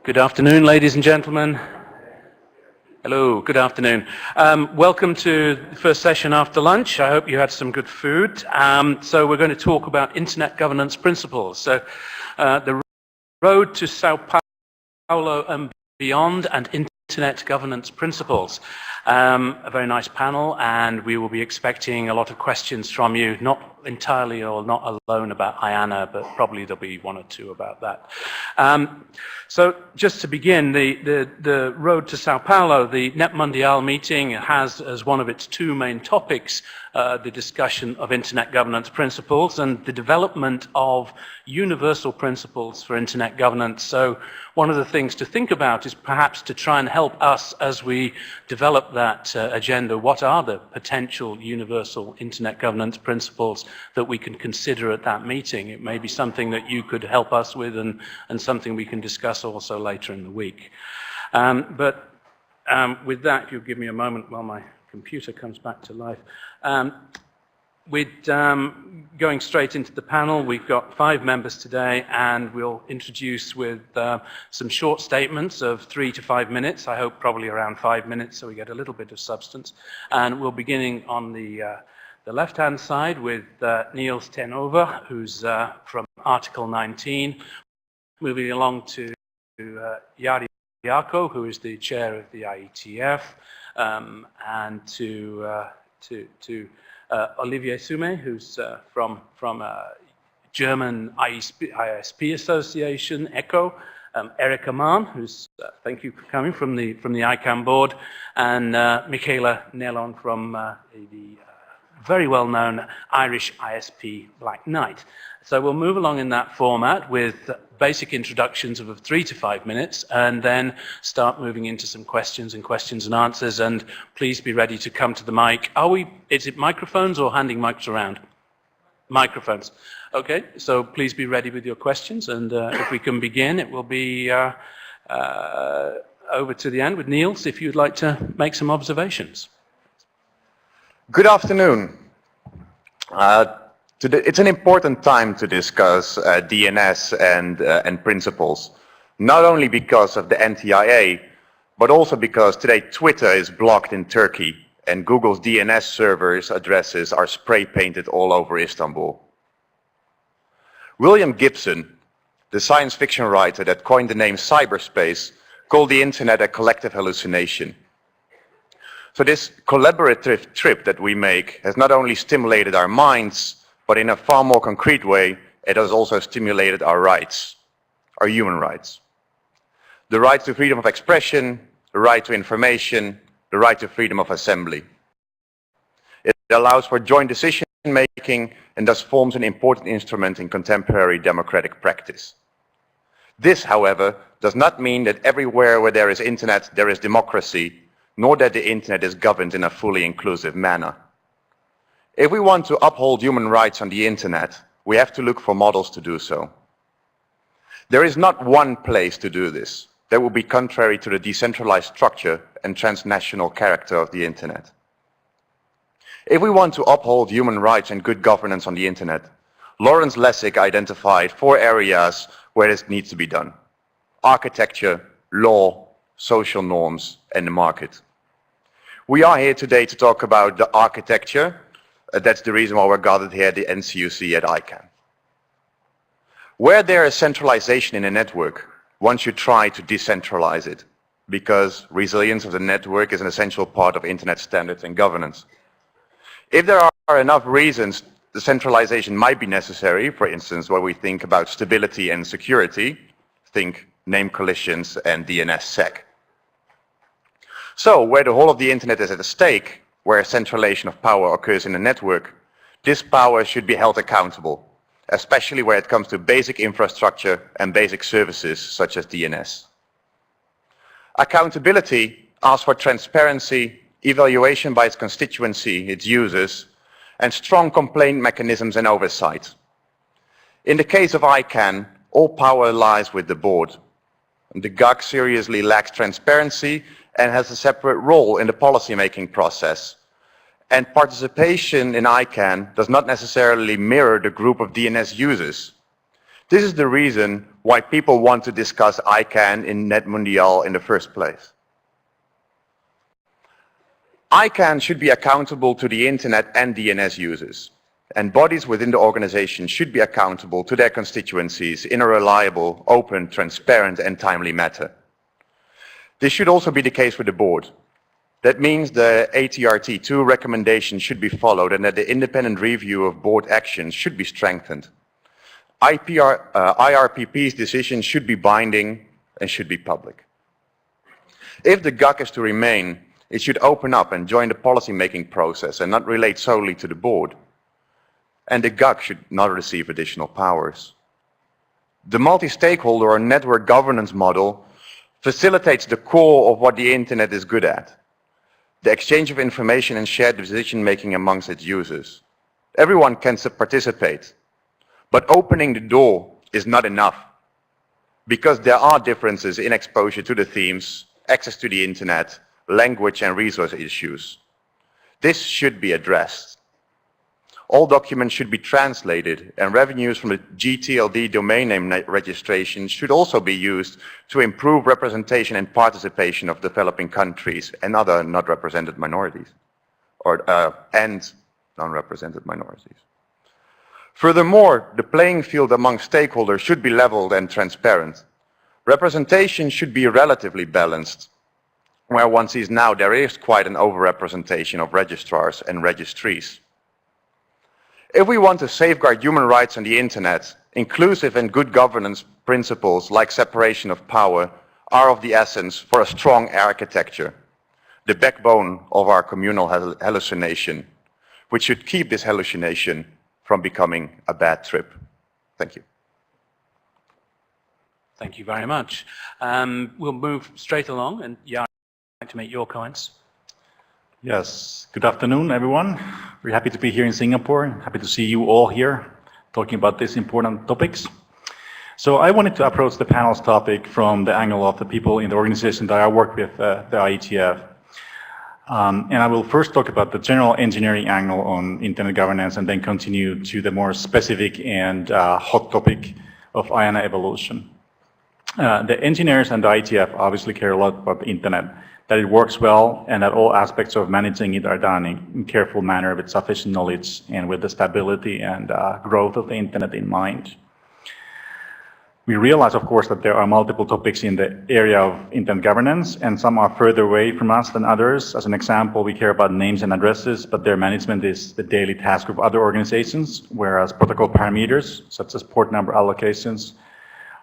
Good afternoon, ladies and gentlemen. Hello, good afternoon. Welcome to the first session after lunch. I hope you had some good food. So we're going to talk about internet governance principles. So the road to Sao Paulo and beyond, and internet governance principles. A very nice panel, and we will be expecting a lot of questions from you, not entirely or not alone about IANA, but probably there'll be one or two about that. So just to begin, the road to Sao Paulo, the NETmundial meeting has as one of its two main topics the discussion of internet governance principles and the development of universal principles for internet governance. So one of the things to think about is perhaps to try and help us as we develop that agenda. What are the potential universal internet governance principles that we can consider at that meeting? It may be something that you could help us with and something we can discuss also later in the week. With that, if you'll give me a moment while my computer comes back to life. Going straight into the panel, we've got 5 members today, and we'll introduce with some short statements of 3 to 5 minutes. I hope probably around 5 minutes, so we get a little bit of substance. And we'll beginning on the left-hand side with Niels Oever, who's from Article 19, moving along to Jari Arkko, who is the chair of the IETF, and to Olivier Sueme, who's from German ISP Association, ECHO, Erika Mann, who's, thank you for coming, from the ICANN board, and Michele Neylon from the very well-known Irish ISP Black Knight. So we'll move along in that format with basic introductions of 3 to 5 minutes, and then start moving into some questions and answers. And please be ready to come to the mic. Is it microphones or handing mics around? Microphones. Okay, so please be ready with your questions, and if we can begin, it will be over to the end with Niels, if you'd like to make some observations. Good afternoon. It's an important time to discuss DNS and principles, not only because of the NTIA, but also because today Twitter is blocked in Turkey and Google's DNS servers addresses are spray painted all over Istanbul. William Gibson, the science fiction writer that coined the name cyberspace, called the internet a collective hallucination. So this collaborative trip that we make has not only stimulated our minds, but in a far more concrete way, it has also stimulated our rights, our human rights. The right to freedom of expression, the right to information, the right to freedom of assembly. It allows for joint decision making and thus forms an important instrument in contemporary democratic practice. This, however, does not mean that everywhere where there is internet, there is democracy, nor that the internet is governed in a fully inclusive manner. If we want to uphold human rights on the internet, we have to look for models to do so. There is not one place to do this. That would be contrary to the decentralized structure and transnational character of the internet. If we want to uphold human rights and good governance on the internet, Lawrence Lessig identified 4 areas where this needs to be done: architecture, law, social norms, and the market. We are here today to talk about the architecture. That's the reason why we're gathered here at the NCUC at ICANN. Where there is centralization in a network, one should try to decentralize it, because resilience of the network is an essential part of internet standards and governance. If there are enough reasons the centralization might be necessary, for instance, when we think about stability and security, think name collisions and DNSSEC. So, where the whole of the internet is at stake, where centralization of power occurs in a network, this power should be held accountable, especially where it comes to basic infrastructure and basic services such as DNS. Accountability asks for transparency, evaluation by its constituency, its users, and strong complaint mechanisms and oversight. In the case of ICANN, all power lies with the board. The GAC seriously lacks transparency and has a separate role in the policy-making process. And participation in ICANN does not necessarily mirror the group of DNS users. This is the reason why people want to discuss ICANN in NETmundial in the first place. ICANN should be accountable to the internet and DNS users, and bodies within the organization should be accountable to their constituencies in a reliable, open, transparent and timely manner. This should also be the case with the board. That means the ATRT2 recommendation should be followed and that the independent review of board actions should be strengthened. IRPP's decisions should be binding and should be public. If the GUC is to remain, it should open up and join the policy-making process and not relate solely to the board. And the GUC should not receive additional powers. The multi-stakeholder or network governance model facilitates the core of what the internet is good at. The exchange of information and shared decision-making amongst its users. Everyone can participate, but opening the door is not enough because there are differences in exposure to the themes, access to the internet, language and resource issues. This should be addressed. All documents should be translated and revenues from the GTLD domain name registration should also be used to improve representation and participation of developing countries and other not represented minorities and non-represented minorities. Furthermore, the playing field among stakeholders should be leveled and transparent. Representation should be relatively balanced, where one sees now there is quite an overrepresentation of registrars and registries. If we want to safeguard human rights on the internet, inclusive and good governance principles like separation of power are of the essence for a strong architecture, the backbone of our communal hallucination, which should keep this hallucination from becoming a bad trip. Thank you. Thank you very much. We'll move straight along, and Jari, I'd like to make your comments. Yes, good afternoon, everyone. We're happy to be here in Singapore. Happy to see you all here talking about these important topics. So I wanted to approach the panel's topic from the angle of the people in the organization that I work with, the IETF. And I will first talk about the general engineering angle on internet governance and then continue to the more specific and hot topic of IANA evolution. The engineers and the IETF obviously care a lot about the internet, that it works well and that all aspects of managing it are done in careful manner with sufficient knowledge and with the stability and growth of the internet in mind. We realize, of course, that there are multiple topics in the area of internet governance, and some are further away from us than others. As an example, we care about names and addresses, but their management is the daily task of other organizations, whereas protocol parameters, such as port number allocations,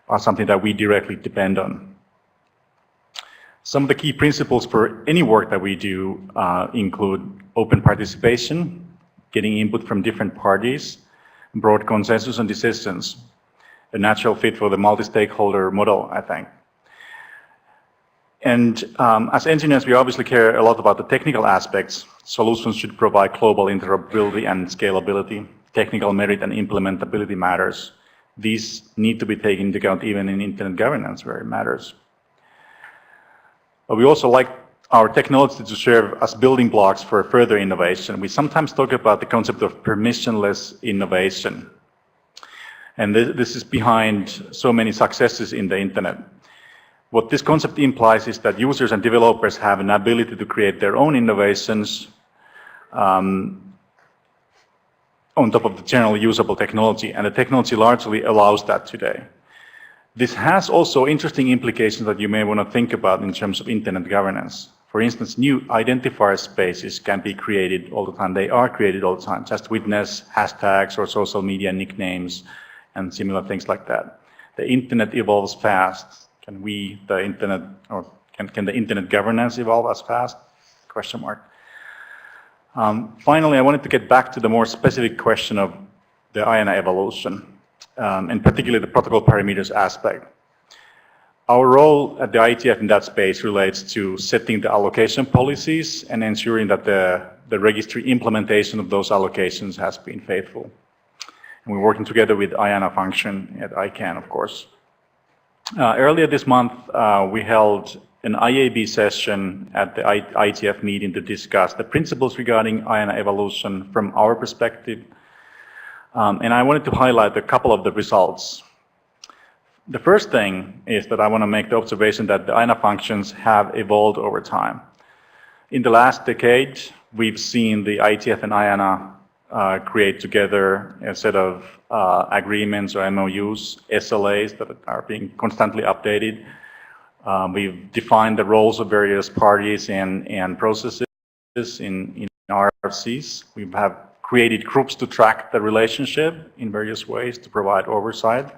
are something that we directly depend on. Some of the key principles for any work that we do include open participation, getting input from different parties, broad consensus on decisions, a natural fit for the multi-stakeholder model, I think. And as engineers, we obviously care a lot about the technical aspects. Solutions should provide global interoperability and scalability. Technical merit and implementability matters. These need to be taken into account even in internet governance where it matters. But we also like our technology to serve as building blocks for further innovation. We sometimes talk about the concept of permissionless innovation. And this is behind so many successes in the internet. What this concept implies is that users and developers have an ability to create their own innovations on top of the general usable technology, and the technology largely allows that today. This has also interesting implications that you may want to think about in terms of internet governance. For instance, new identifier spaces can be created all the time. They are created all the time. Just witness hashtags or social media nicknames and similar things like that. The internet evolves fast. Can we, the internet, or can the internet governance evolve as fast? Question mark. Finally, I wanted to get back to the more specific question of the IANA evolution, and particularly the protocol parameters aspect. Our role at the IETF in that space relates to setting the allocation policies and ensuring that the registry implementation of those allocations has been faithful. And we're working together with IANA function at ICANN, of course. Earlier this month, we held an IAB session at the IETF meeting to discuss the principles regarding IANA evolution from our perspective. And I wanted to highlight a couple of the results. The first thing is that I want to make the observation that the INA functions have evolved over time. In the last decade, we've seen the IETF and IANA create together a set of agreements or MOUs, SLAs that are being constantly updated. We've defined the roles of various parties and processes in RFCs. We have created groups to track the relationship in various ways to provide oversight.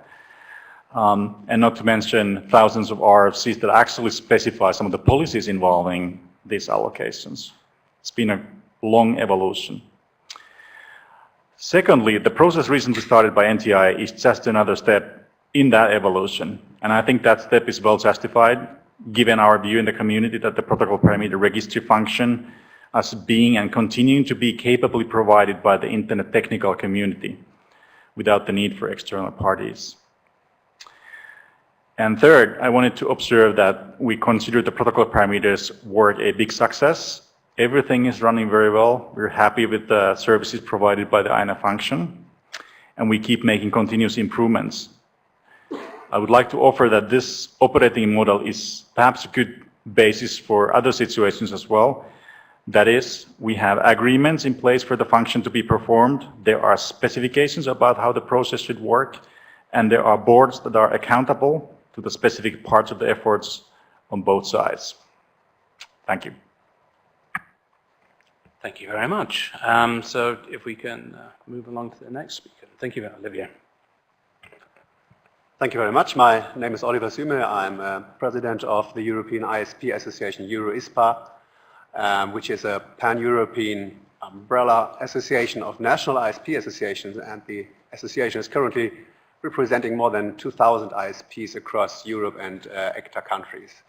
And not to mention thousands of RFCs that actually specify some of the policies involving these allocations. It's been a long evolution. Secondly, the process recently started by NTI is just another step in that evolution. And I think that step is well justified, given our view in the community that the protocol parameter registry function as being and continuing to be capably provided by the Internet technical community without the need for external parties. And third, I wanted to observe that we consider the protocol parameters work a big success. Everything is running very well. We're happy with the services provided by the INA function, and we keep making continuous improvements. I would like to offer that this operating model is perhaps a good basis for other situations as well. That is, we have agreements in place for the function to be performed. There are specifications about how the process should work, and there are boards that are accountable to the specific parts of the efforts on both sides. Thank you. Thank you very much. So if we can move along to the next speaker. Thank you, Olivia. Thank you very much. My name is Oliver Sueme. I'm president of the European ISP Association, Euro-ISPA, which is a pan-European umbrella association of national ISP associations, and the association is currently representing more than 2,000 ISPs across Europe and ECTA countries.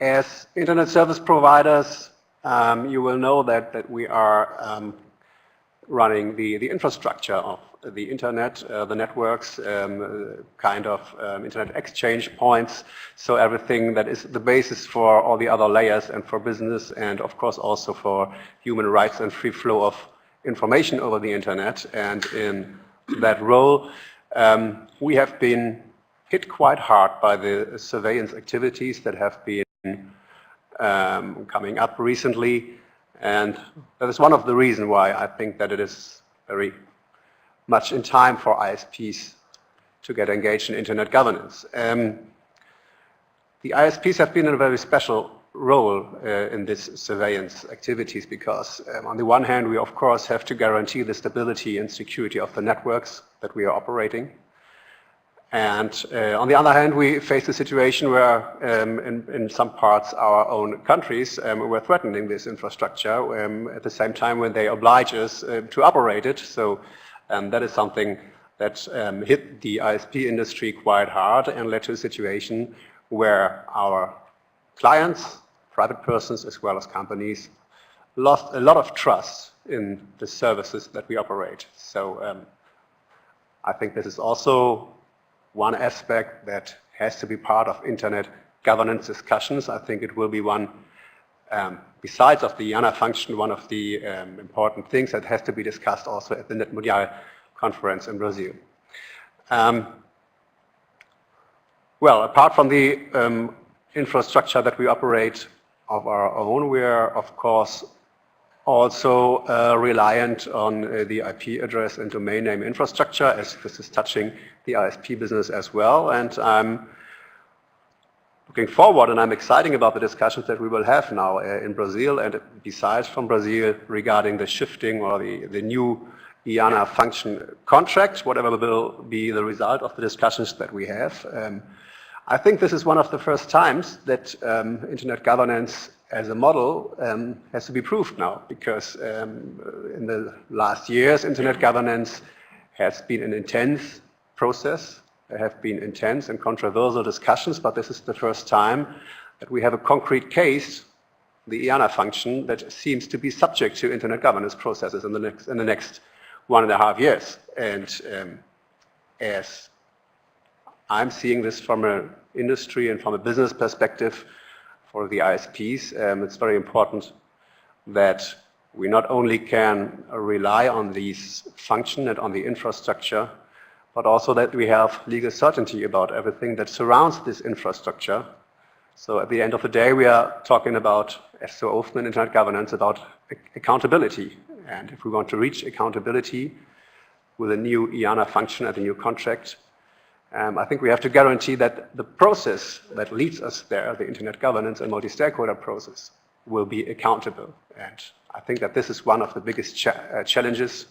As internet service providers, you will know that we are running the infrastructure of the internet, the networks, kind of internet exchange points, so everything that is the basis for all the other layers and for business, and of course also for human rights and free flow of information over the internet. And in that role, we have been hit quite hard by the surveillance activities that have been coming up recently, and that is one of the reasons why I think that it is very much in time for ISPs to get engaged in internet governance. The ISPs have been in a very special role in this surveillance activities because on the one hand we of course have to guarantee the stability and security of the networks that we are operating, and on the other hand we face a situation where in some parts our own countries we're threatening this infrastructure at the same time when they oblige us to operate it. So that is something that hit the ISP industry quite hard and led to a situation where our clients, private persons as well as companies, lost a lot of trust in the services that we operate. So I think this is also one aspect that has to be part of internet governance discussions. I think it will be one, besides of the IANA function, one of the important things that has to be discussed also at the NETmundial conference in Brazil. Well, apart from the infrastructure that we operate of our own, we are of course also reliant on the IP address and domain name infrastructure, as this is touching the ISP business as well. And I'm looking forward and I'm excited about the discussions that we will have now in Brazil and besides from Brazil regarding the shifting or the new IANA function contract, whatever will be the result of the discussions that we have. I think this is one of the first times that internet governance as a model has to be proved now, because in the last years internet governance has been an intense process. There have been intense and controversial discussions, but this is the first time that we have a concrete case, the IANA function, that seems to be subject to internet governance processes in the next 1.5 years. And as I'm seeing this from an industry and from a business perspective for the ISPs, it's very important that we not only can rely on these function and on the infrastructure, but also that we have legal certainty about everything that surrounds this infrastructure. So at the end of the day, we are talking about, as so often in internet governance, about accountability. And if we want to reach accountability with a new IANA function and a new contract, I think we have to guarantee that the process that leads us there, the internet governance and multi-stakeholder process, will be accountable. And I think that this is one of the biggest challenges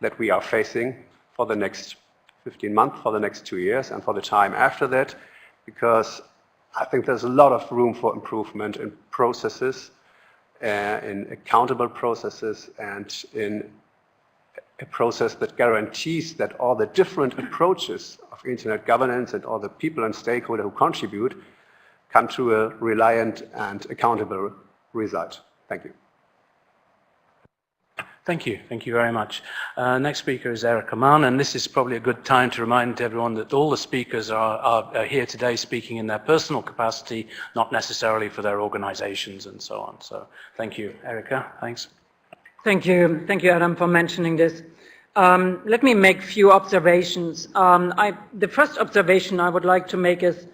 that we are facing for the next 15 months, for the next 2 years, and for the time after that, because I think there's a lot of room for improvement in processes, in accountable processes, and in a process that guarantees that all the different approaches of internet governance and all the people and stakeholders who contribute come to a reliant and accountable result. Thank you. Thank you. Thank you very much. Next speaker is Erika Mann, and this is probably a good time to remind everyone that all the speakers are here today speaking in their personal capacity, not necessarily for their organizations and so on. So thank you, Erika. Thanks. Thank you, Adam, for mentioning this. Let me make a few observations. The first observation I would like to make is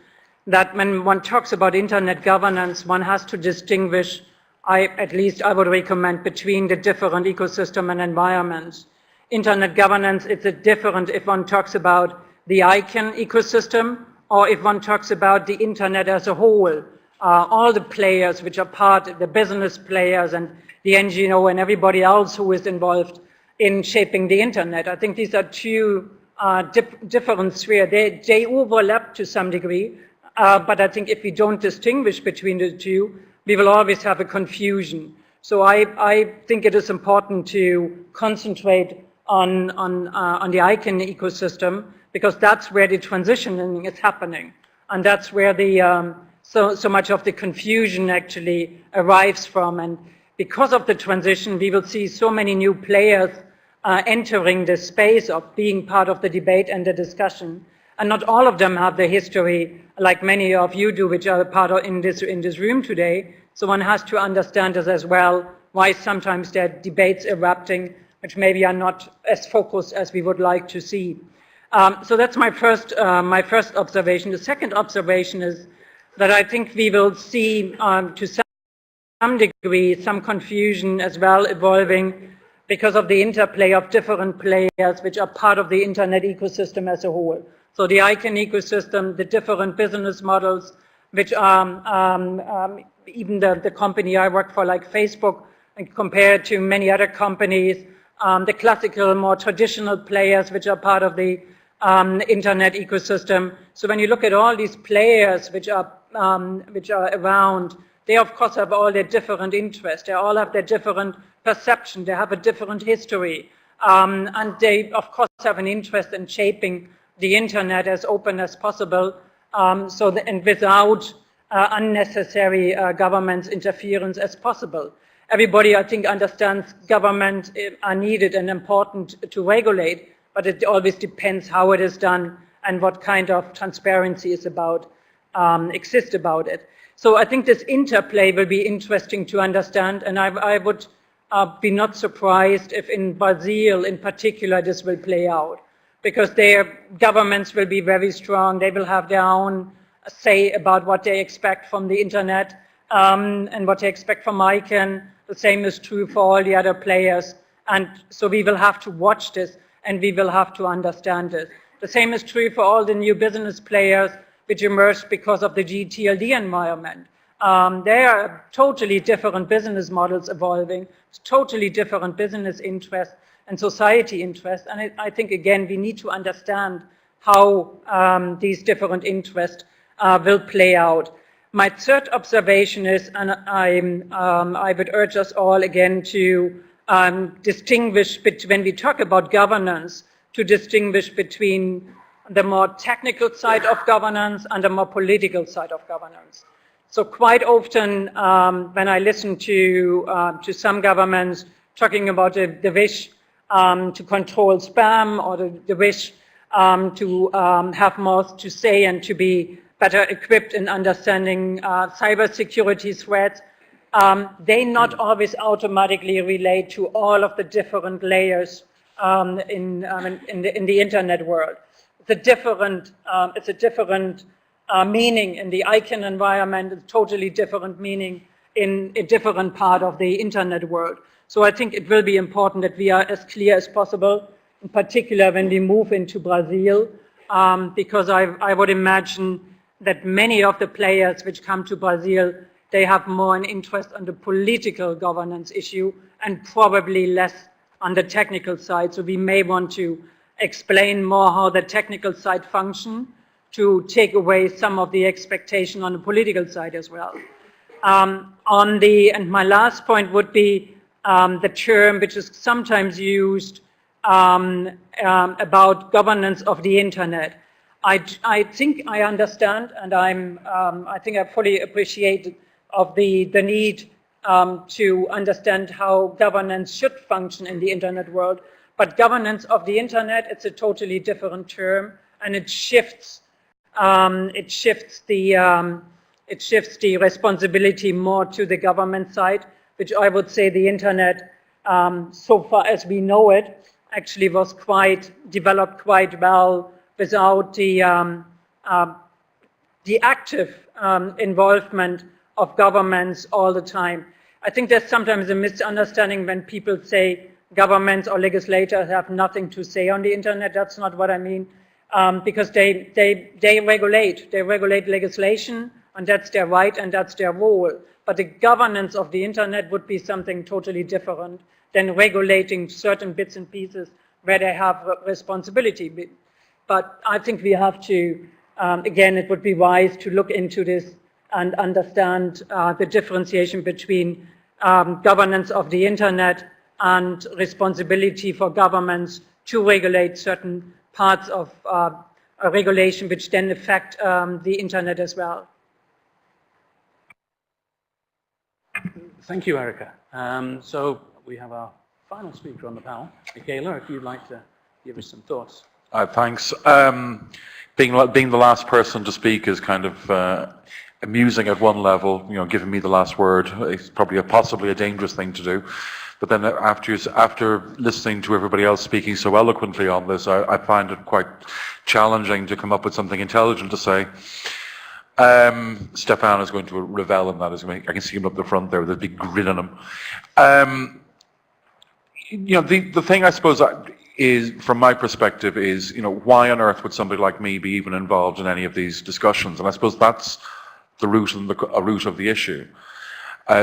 that when one talks about internet governance, one has to distinguish, at least I would recommend, between the different ecosystem and environments. Internet governance, it's different if one talks about the ICANN ecosystem or if one talks about the internet as a whole. All the players which are part, the business players and the NGO and everybody else who is involved in shaping the internet. I think these are two different spheres. They overlap to some degree, but I think if we don't distinguish between the two, we will always have a confusion. So I think it is important to concentrate on the ICANN ecosystem, because that's where the transitioning is happening. And that's where the so much of the confusion actually arrives from. And because of the transition, we will see so many new players entering the space of being part of the debate and the discussion. And not all of them have the history like many of you do, which are part of in this room today. So one has to understand this as well, why sometimes there are debates erupting, which maybe are not as focused as we would like to see. So that's my first observation. The second observation is that I think we will see to some degree some confusion as well evolving because of the interplay of different players which are part of the internet ecosystem as a whole. So the ICANN ecosystem, the different business models, which are even the company I work for, like Facebook, and compared to many other companies, the classical, more traditional players which are part of the internet ecosystem. So when you look at all these players which are around, they of course have all their different interests. They all have their different perception. They have a different history, and they of course have an interest in shaping the internet as open as possible, and without unnecessary government interference as possible. Everybody, I think, understands government are needed and important to regulate, but it always depends how it is done and what kind of transparency is exists about it. So I think this interplay will be interesting to understand, and I would be not surprised if in Brazil in particular this will play out, because their governments will be very strong. They will have their own say about what they expect from the internet and what they expect from ICANN. The same is true for all the other players. And so we will have to watch this and we will have to understand it. The same is true for all the new business players which emerged because of the GTLD environment. There are totally different business models evolving, totally different business interests and society interests. And I think, again, we need to understand how these different interests will play out. My third observation is, and I would urge us all again to distinguish, when we talk about governance, to distinguish between the more technical side of governance and the more political side of governance. So quite often when I listen to some governments talking about the wish to control spam or the wish to have more to say and to be better equipped in understanding cybersecurity threats, they not always automatically relate to all of the different layers in the internet world. it's a different meaning in the ICANN environment, a totally different meaning in a different part of the internet world. So I think it will be important that we are as clear as possible, in particular when we move into Brazil, because I would imagine that many of the players which come to Brazil, they have more an interest on the political governance issue and probably less on the technical side. So we may want to explain more how the technical side function to take away some of the expectation on the political side as well. And my last point would be the term which is sometimes used about governance of the internet. I think I understand, and I think I fully appreciate of the need to understand how governance should function in the internet world. But governance of the internet, it's a totally different term, and it shifts the responsibility more to the government side, which I would say the internet, so far as we know it, actually was developed quite well without the active involvement of governments all the time. I think there's sometimes a misunderstanding when people say governments or legislators have nothing to say on the internet. That's not what I mean, because they regulate legislation, and that's their right and that's their role. But the governance of the internet would be something totally different than regulating certain bits and pieces where they have responsibility. But I think we have to, again, it would be wise to look into this and understand the differentiation between governance of the internet and responsibility for governments to regulate certain parts of a regulation which then affect the internet as well. Thank you, Erika. So we have our final speaker on the panel, Michele, if you'd like to give us some thoughts. Thanks. Being the last person to speak is kind of amusing at one level, you know, giving me the last word. It's probably possibly a dangerous thing to do. But then after listening to everybody else speaking so eloquently on this, I find it quite challenging to come up with something intelligent to say. Stéphane is going to revel in that. I can see him up the front there with a big grin on him. You know, the thing I suppose is, from my perspective, is, you know, why on earth would somebody like me be even involved in any of these discussions? And I suppose that's the root of the issue.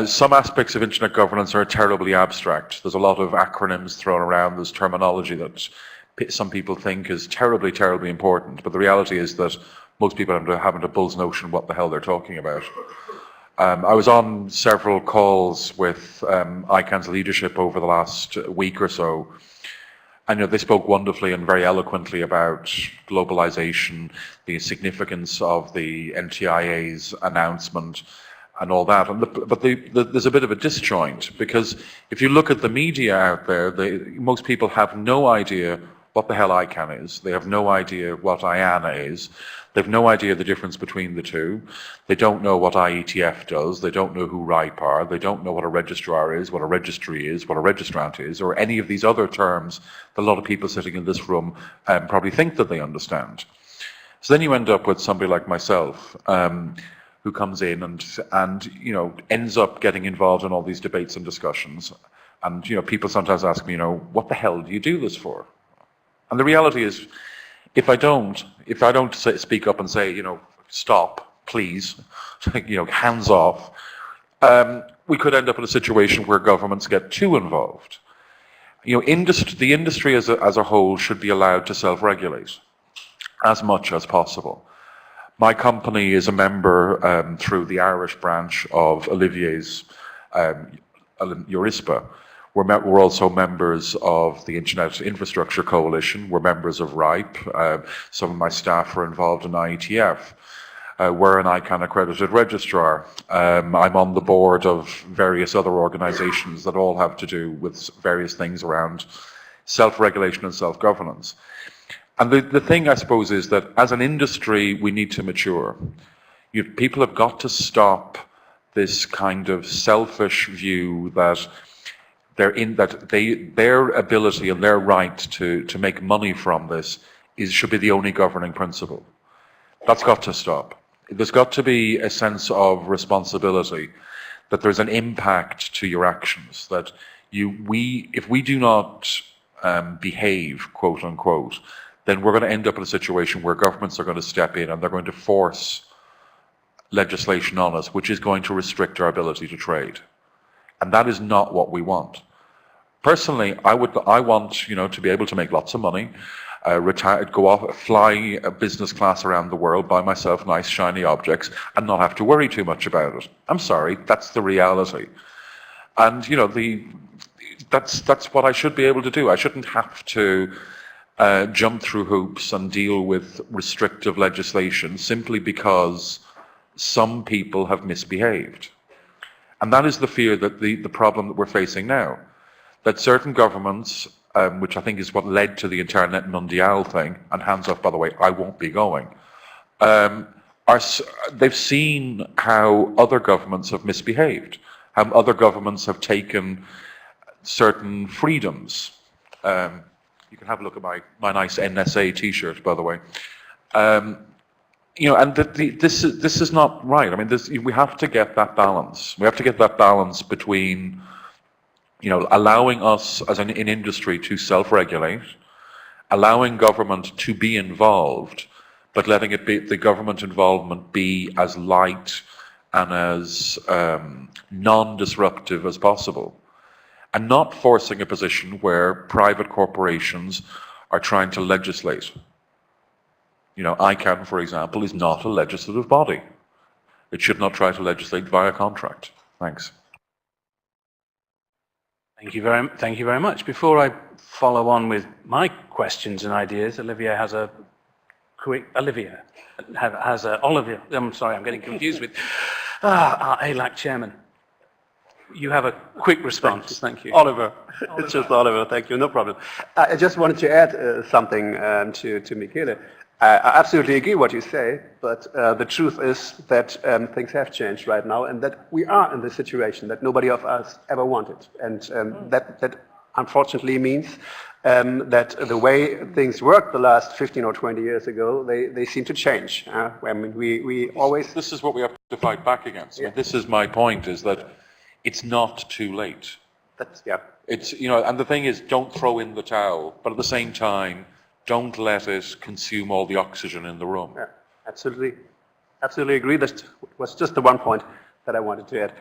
Some aspects of internet governance are terribly abstract. There's a lot of acronyms thrown around. There's terminology that some people think is terribly, terribly important. But the reality is that most people haven't a bull's notion what the hell they're talking about. I was on several calls with ICANN's leadership over the last week or so. And, you know, they spoke wonderfully and very eloquently about globalization, the significance of the NTIA's announcement, and all that. But there's a bit of a disjoint, because if you look at the media out there, most people have no idea what the hell ICANN is. They have no idea what IANA is. They have no idea the difference between the two. They don't know what IETF does. They don't know who RIPE are. They don't know what a registrar is, what a registry is, what a registrant is, or any of these other terms that a lot of people sitting in this room probably think that they understand. So then you end up with somebody like myself, who comes in and you know, ends up getting involved in all these debates and discussions. And, you know, people sometimes ask me, you know, what the hell do you do this for? And the reality is, if I don't speak up and say, you know, stop, please, you know, hands off, we could end up in a situation where governments get too involved. You know, the industry as a whole should be allowed to self-regulate as much as possible. My company is a member through the Irish branch of Olivier's Eurispa. We're also members of the Internet Infrastructure Coalition. We're members of RIPE. Some of my staff are involved in IETF. We're an ICANN accredited registrar. I'm on the board of various other organizations that all have to do with various things around self-regulation and self-governance. And the thing, I suppose, is that as an industry, we need to mature. People have got to stop this kind of selfish view that their ability and their right to make money from this should be the only governing principle. That's got to stop. There's got to be a sense of responsibility, that there's an impact to your actions, that if we do not behave, quote unquote, then we're going to end up in a situation where governments are going to step in and they're going to force legislation on us, which is going to restrict our ability to trade. And that is not what we want. Personally, I want, to be able to make lots of money, retire, go off, fly a business class around the world, buy myself nice shiny objects, and not have to worry too much about it. I'm sorry, that's the reality. And that's what I should be able to do. I shouldn't have to jump through hoops and deal with restrictive legislation simply because some people have misbehaved. And that is the fear, that the problem that we're facing now. That certain governments, which I think is what led to the entire NETmundial thing, and hands up, by the way, I won't be going, they've seen how other governments have misbehaved, how other governments have taken certain freedoms. You can have a look at my nice NSA t-shirt, by the way. And this is not right. I mean, we have to get that balance. We have to get that balance between, allowing us as an industry to self-regulate, allowing government to be involved, but letting the government involvement be as light and as non-disruptive as possible, and not forcing a position where private corporations are trying to legislate. ICANN, for example, is not a legislative body. It should not try to legislate via contract. Thanks. Thank you very much. Before I follow on with my questions and ideas, Olivier, I'm sorry, I'm getting confused with our ALAC chairman. You have a quick response. Thank you. Oliver. It's just Oliver. Thank you. No problem. I just wanted to add something to Michele. I absolutely agree what you say, but the truth is that things have changed right now, and that we are in this situation that nobody of us ever wanted. And that unfortunately means that the way things worked the last 15 or 20 years ago, they seem to change. I mean, we always... This is what we have to fight back against. Yeah. This is my point, is that it's not too late. It's, and the thing is, don't throw in the towel, but at the same time, don't let it consume all the oxygen in the room. Yeah, absolutely. Absolutely agree. That was just the one point that I wanted to add.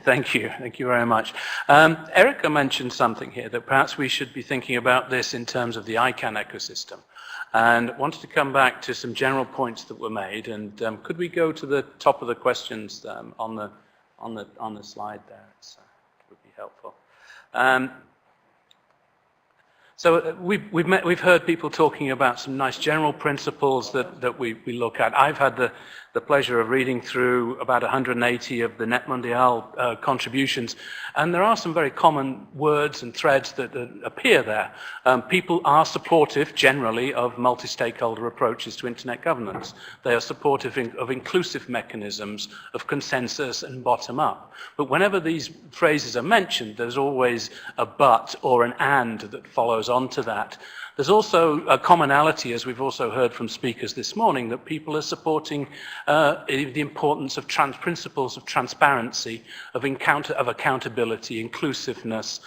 Thank you. Thank you very much. Erika mentioned something here, that perhaps we should be thinking about this in terms of the ICANN ecosystem. And wanted to come back to some general points that were made. And could we go to the top of the questions on the slide there? It would be helpful. So we've heard people talking about some nice general principles that we look at. I've had the pleasure of reading through about 180 of the NETmundial contributions, and there are some very common words and threads that appear there. People are supportive, generally, of multi-stakeholder approaches to internet governance. They are supportive of inclusive mechanisms, of consensus and bottom-up. But whenever these phrases are mentioned, there's always a but or an and that follows onto that. There's also a commonality, as we've also heard from speakers this morning, that people are supporting the importance of principles of transparency, of accountability, inclusiveness,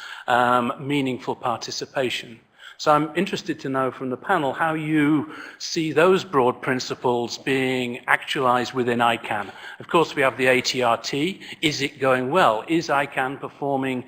meaningful participation. So I'm interested to know from the panel how you see those broad principles being actualized within ICANN. Of course, we have the ATRT. Is it going well? Is ICANN performing?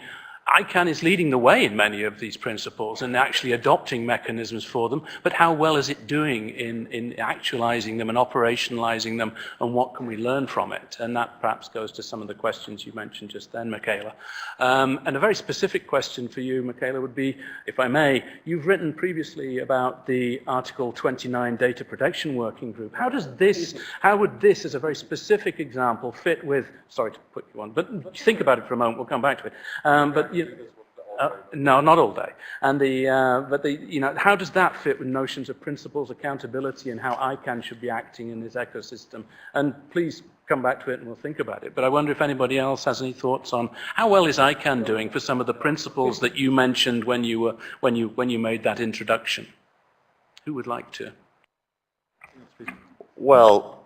ICANN is leading the way in many of these principles and actually adopting mechanisms for them, but how well is it doing in actualizing them and operationalizing them, and what can we learn from it? And that perhaps goes to some of the questions you mentioned just then, Michele. And a very specific question for you, Michele, would be, if I may, you've written previously about the Article 29 Data Protection Working Group. How would this, as a very specific example, fit with, sorry to put you on, but think about it for a moment, we'll come back to it. No, not all day. And how does that fit with notions of principles, accountability, and how ICANN should be acting in this ecosystem? And please come back to it and we'll think about it. But I wonder if anybody else has any thoughts on how well is ICANN doing for some of the principles that you mentioned when you made that introduction. Who would like to? Well,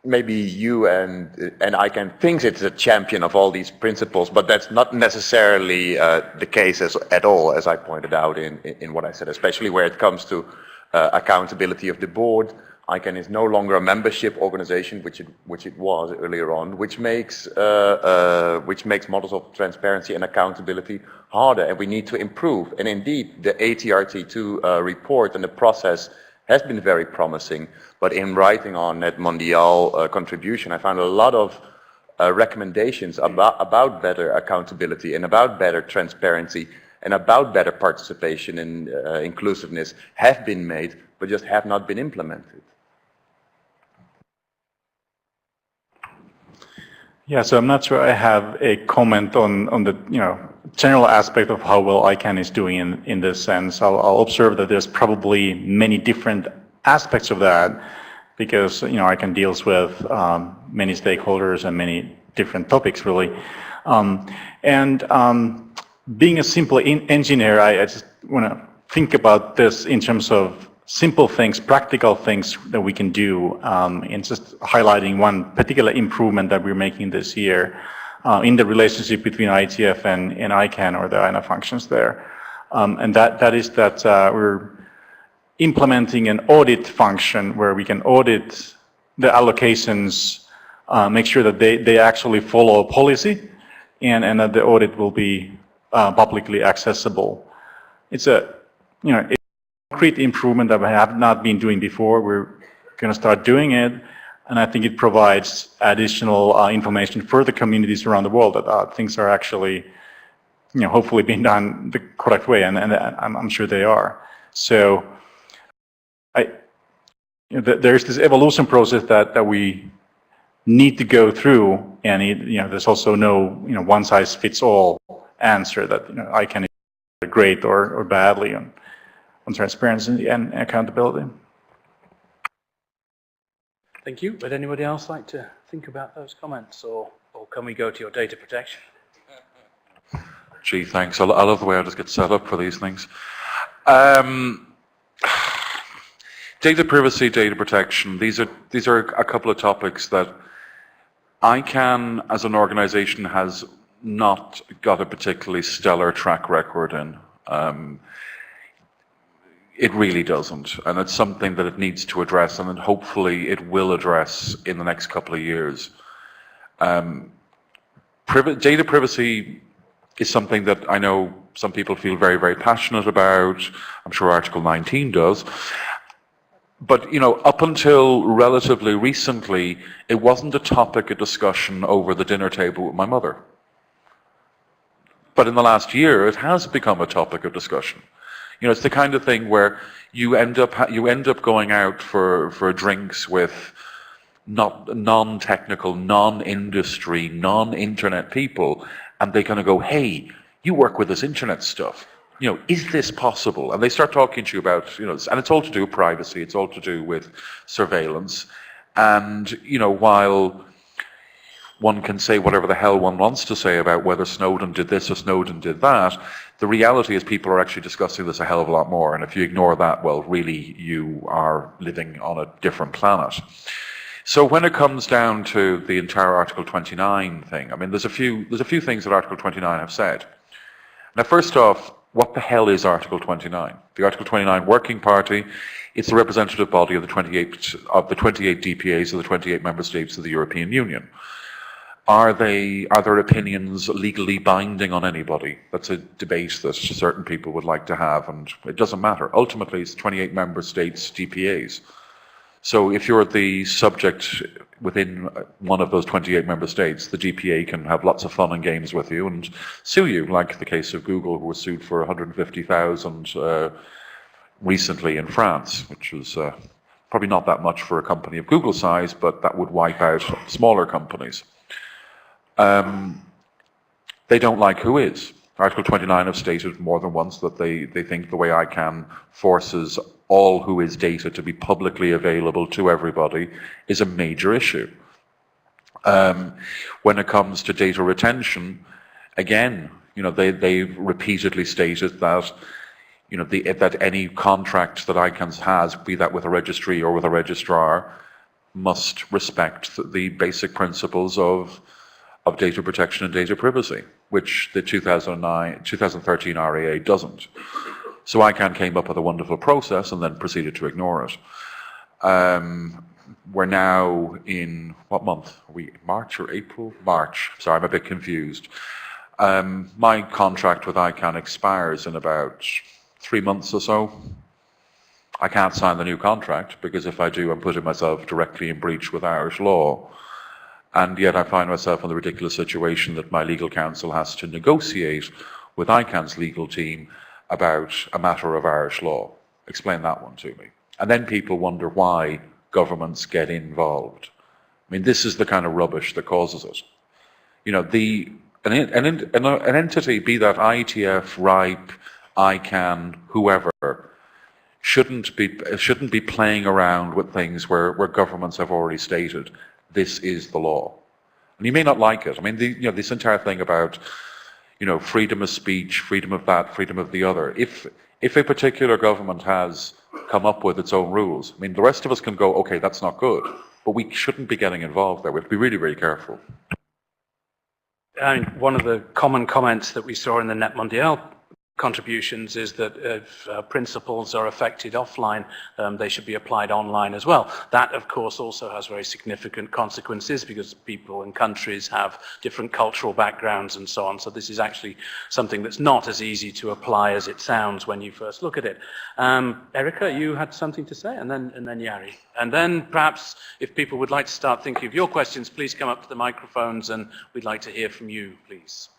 maybe you and ICANN thinks it's a champion of all these principles, but that's not necessarily the case at all, as I pointed out in what I said, especially where it comes to accountability of the board. ICANN is no longer a membership organization, which it was earlier on, which makes models of transparency and accountability harder, and we need to improve. And indeed, the ATRT2 report and the process has been very promising, but in writing on NETmundial contribution, I found a lot of recommendations about better accountability and about better transparency and about better participation and inclusiveness have been made, but just have not been implemented. Yeah, so I'm not sure I have a comment on the general aspect of how well ICANN is doing in this sense. I'll observe that there's probably many different aspects of that because ICANN deals with many stakeholders and many different topics really. Being a simple engineer, I just want to think about this in terms of simple things, practical things that we can do, and just highlighting one particular improvement that we're making this year in the relationship between IETF and ICANN, or the INA functions there. And that is that we're implementing an audit function where we can audit the allocations, make sure that they actually follow policy, and that the audit will be publicly accessible. It's a concrete improvement that we have not been doing before. We're going to start doing it, and I think it provides additional information for the communities around the world that things are actually, hopefully being done the correct way, and I'm sure they are. So, there's this evolution process that we need to go through, and there's also no one size fits all answer that ICANN is great or badly on transparency and accountability. Thank you. Would anybody else like to think about those comments, or can we go to your data protection? Gee, thanks. I love the way I just get set up for these things. Data privacy, data protection. These are a couple of topics that ICANN as an organization has not got a particularly stellar track record in. It really doesn't, and it's something that it needs to address, and then hopefully it will address in the next couple of years. Data privacy is something that I know some people feel very, very passionate about. I'm sure Article 19 does. But, up until relatively recently, it wasn't a topic of discussion over the dinner table with my mother. But in the last year, it has become a topic of discussion. It's the kind of thing where you end up going out for drinks with non-technical, non-industry, non-internet people, and they kind of go, "Hey, you work with this internet stuff. Is this possible?" And they start talking to you about, and it's all to do with privacy. It's all to do with surveillance. And while one can say whatever the hell one wants to say about whether Snowden did this or Snowden did that, the reality is people are actually discussing this a hell of a lot more. And if you ignore that, well, really, you are living on a different planet. So when it comes down to the entire Article 29 thing, I mean, there's a few things that Article 29 have said. Now, first off, what the hell is Article 29? The Article 29 Working Party, it's the representative body of the 28 DPAs of the 28 member states of the European Union. Are their opinions legally binding on anybody? That's a debate that certain people would like to have, and it doesn't matter. Ultimately, it's 28 member states DPAs. So if you're the subject within one of those 28 member states, the DPA can have lots of fun and games with you and sue you, like the case of Google, who was sued for 150,000 recently in France, which was probably not that much for a company of Google size, but that would wipe out smaller companies. They don't like who is. Article 29 have stated more than once that they think the way ICANN forces all who is data to be publicly available to everybody is a major issue. When it comes to data retention, again, they've repeatedly stated that that any contract that ICANN has, be that with a registry or with a registrar, must respect the basic principles of data protection and data privacy, which the 2013 REA doesn't. So ICANN came up with a wonderful process and then proceeded to ignore it. We're now in, what month? Are we March or April? March. Sorry, I'm a bit confused. My contract with ICANN expires in about 3 months or so. I can't sign the new contract because if I do, I'm putting myself directly in breach with Irish law. And yet I find myself in the ridiculous situation that my legal counsel has to negotiate with ICANN's legal team about a matter of Irish law. Explain that one to me. And then people wonder why governments get involved. I mean, this is the kind of rubbish that causes it. An entity, be that IETF, RIPE, ICANN, whoever, shouldn't be playing around with things where governments have already stated this is the law. And you may not like it. I mean, this entire thing about freedom of speech, freedom of that, freedom of the other. If a particular government has come up with its own rules, I mean, the rest of us can go, okay, that's not good, but we shouldn't be getting involved there. We have to be really, really careful. And one of the common comments that we saw in the NETmundial contributions is that if principles are affected offline, they should be applied online as well. That, of course, also has very significant consequences because people and countries have different cultural backgrounds and so on. So this is actually something that's not as easy to apply as it sounds when you first look at it. Erika, you had something to say, and then Jari. And then perhaps if people would like to start thinking of your questions, please come up to the microphones and we'd like to hear from you, please.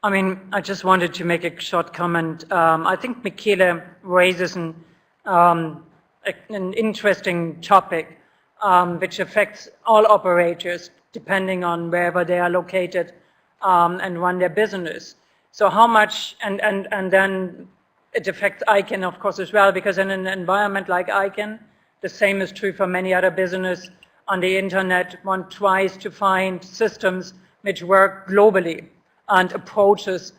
I mean, I just wanted to make a short comment. I think Michele raises an interesting topic which affects all operators depending on wherever they are located and run their business. So how much, and then it affects ICANN, of course, as well, because in an environment like ICANN, the same is true for many other businesses on the internet. One tries to find systems which work globally and approaches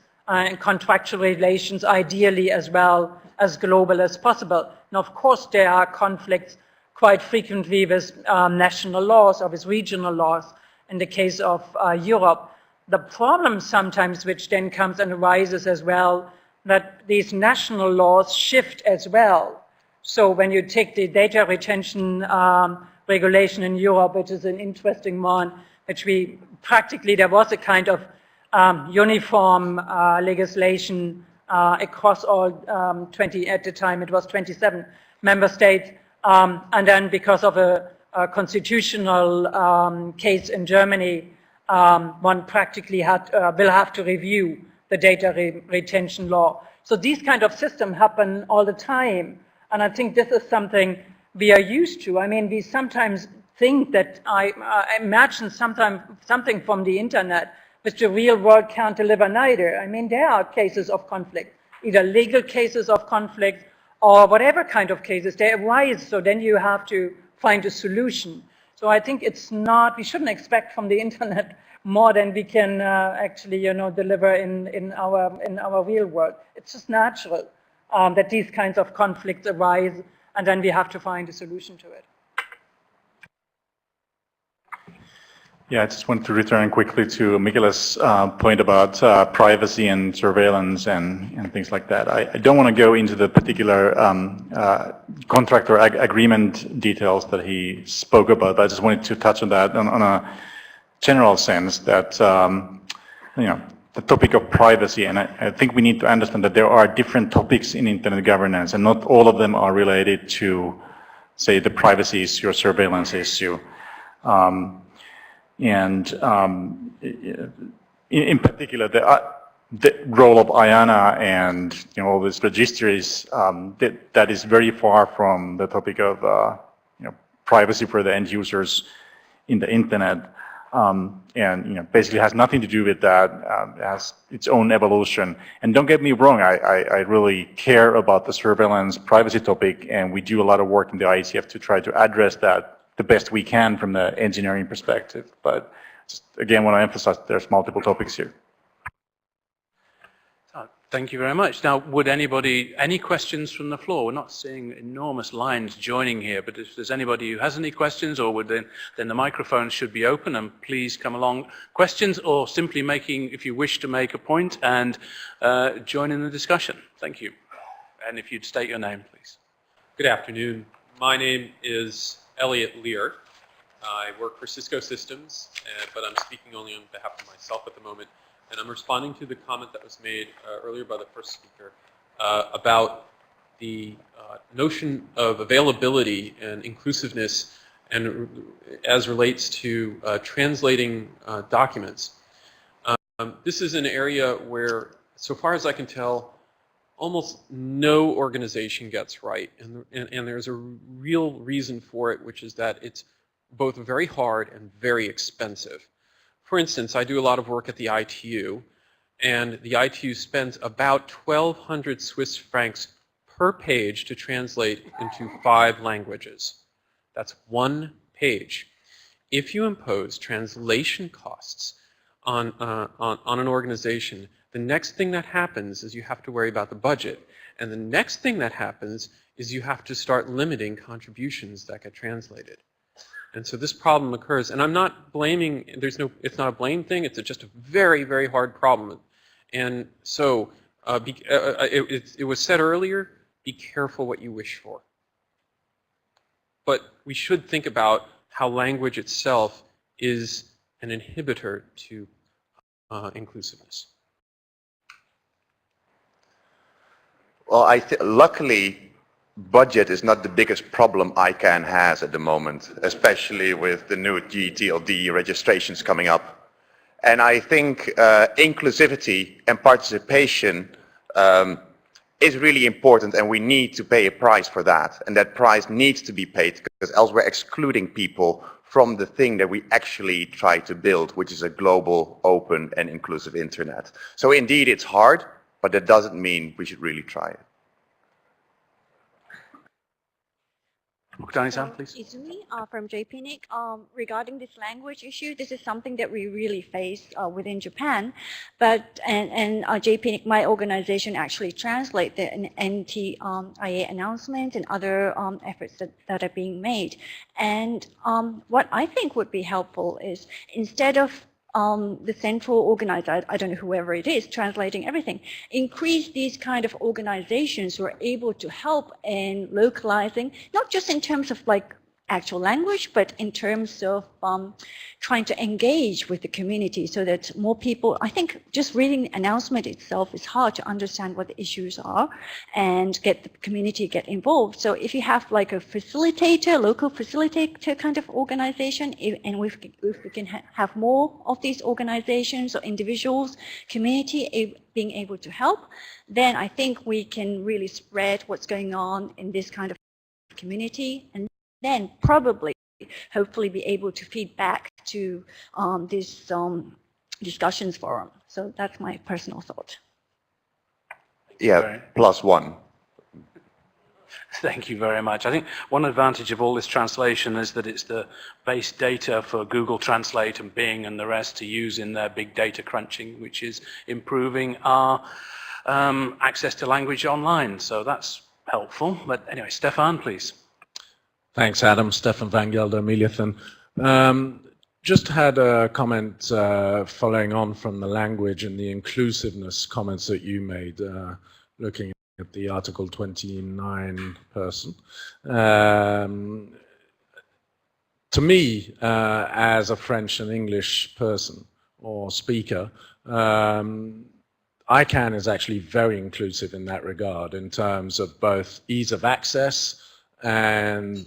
contractual relations ideally as well as global as possible. And of course there are conflicts quite frequently with national laws or with regional laws in the case of Europe. The problem sometimes which then comes and arises as well, that these national laws shift as well. So when you take the data retention regulation in Europe, which is an interesting one, which there was a kind of uniform legislation across all 20, at the time it was 27 member states, and then because of a constitutional case in Germany, one practically will have to review the data retention law. So these kind of systems happen all the time, and I think this is something we are used to. I mean, we sometimes think that I imagine something from the internet which the real world can't deliver neither. I mean, there are cases of conflict, either legal cases of conflict or whatever kind of cases they arise, so then you have to find a solution. So I think it's not, we shouldn't expect from the internet more than we can actually, deliver in our real world. It's just natural that these kinds of conflicts arise, and then we have to find a solution to it. Yeah, I just want to return quickly to Michele's point about privacy and surveillance and things like that. I don't want to go into the particular contract or agreement details that he spoke about, but I just wanted to touch on that on a general sense that, the topic of privacy, and I think we need to understand that there are different topics in internet governance, and not all of them are related to, say, the privacy issue or surveillance issue. In particular, the role of IANA and all these registries, that is very far from the topic of privacy for the end users in the internet, and basically has nothing to do with that. It has its own evolution. And don't get me wrong, I really care about the surveillance privacy topic, and we do a lot of work in the IETF to try to address that the best we can from the engineering perspective. But just, again, want to emphasize there's multiple topics here. Thank you very much. Now, would anybody, any questions from the floor? We're not seeing enormous lines joining here, but if there's anybody who has any questions, or would then the microphone should be open, and please come along. Questions, or simply making, if you wish to make a point, and join in the discussion. Thank you. And if you'd state your name, please. Good afternoon. My name is Eliot Lear. I work for Cisco Systems, but I'm speaking only on behalf of myself at the moment. And I'm responding to the comment that was made earlier by the first speaker about the notion of availability and inclusiveness, and as relates to translating documents. This is an area where, so far as I can tell, almost no organization gets right. And there's a real reason for it, which is that it's both very hard and very expensive. For instance, I do a lot of work at the ITU, and the ITU spends about 1,200 Swiss francs per page to translate into 5 languages. That's 1 page. If you impose translation costs on an organization, the next thing that happens is you have to worry about the budget. And the next thing that happens is you have to start limiting contributions that get translated. And so this problem occurs, and I'm not blaming, it's not a blame thing, it's just a very, very hard problem. And so, it was said earlier, be careful what you wish for. But we should think about how language itself is an inhibitor to inclusiveness. Well, luckily, budget is not the biggest problem ICANN has at the moment, especially with the new GTLD registrations coming up. And I think inclusivity and participation is really important, and we need to pay a price for that. And that price needs to be paid, because else we're excluding people from the thing that we actually try to build, which is a global, open, and inclusive internet. So indeed, it's hard, but that doesn't mean we should really try it. Okutani-san, please. Izumi from JPNIC. Regarding this language issue, this is something that we really face within Japan. But and JPNIC, my organization, actually translate the NTIA announcement and other efforts that are being made. And what I think would be helpful is, instead of the central organizer, I don't know, whoever it is, translating everything, increase these kind of organizations who are able to help in localizing, not just in terms of like actual language, but in terms of trying to engage with the community so that more people, I think just reading the announcement itself is hard to understand what the issues are and get the community get involved. So if you have like a facilitator, local facilitator kind of organization, and if we can have more of these organizations or individuals, community being able to help, then I think we can really spread what's going on in this kind of community, and then probably, hopefully be able to feed back to this discussions forum. So that's my personal thought. Yeah, +1. Thank you very much. I think one advantage of all this translation is that it's the base data for Google Translate and Bing and the rest to use in their big data crunching, which is improving our access to language online. So that's helpful. But anyway, Stéphane, please. Thanks, Adam. Stéphane Van Gelder, Miliathan. Just had a comment following on from the language and the inclusiveness comments that you made, looking at the Article 29 person. To me, as a French and English person or speaker, ICANN is actually very inclusive in that regard, in terms of both ease of access and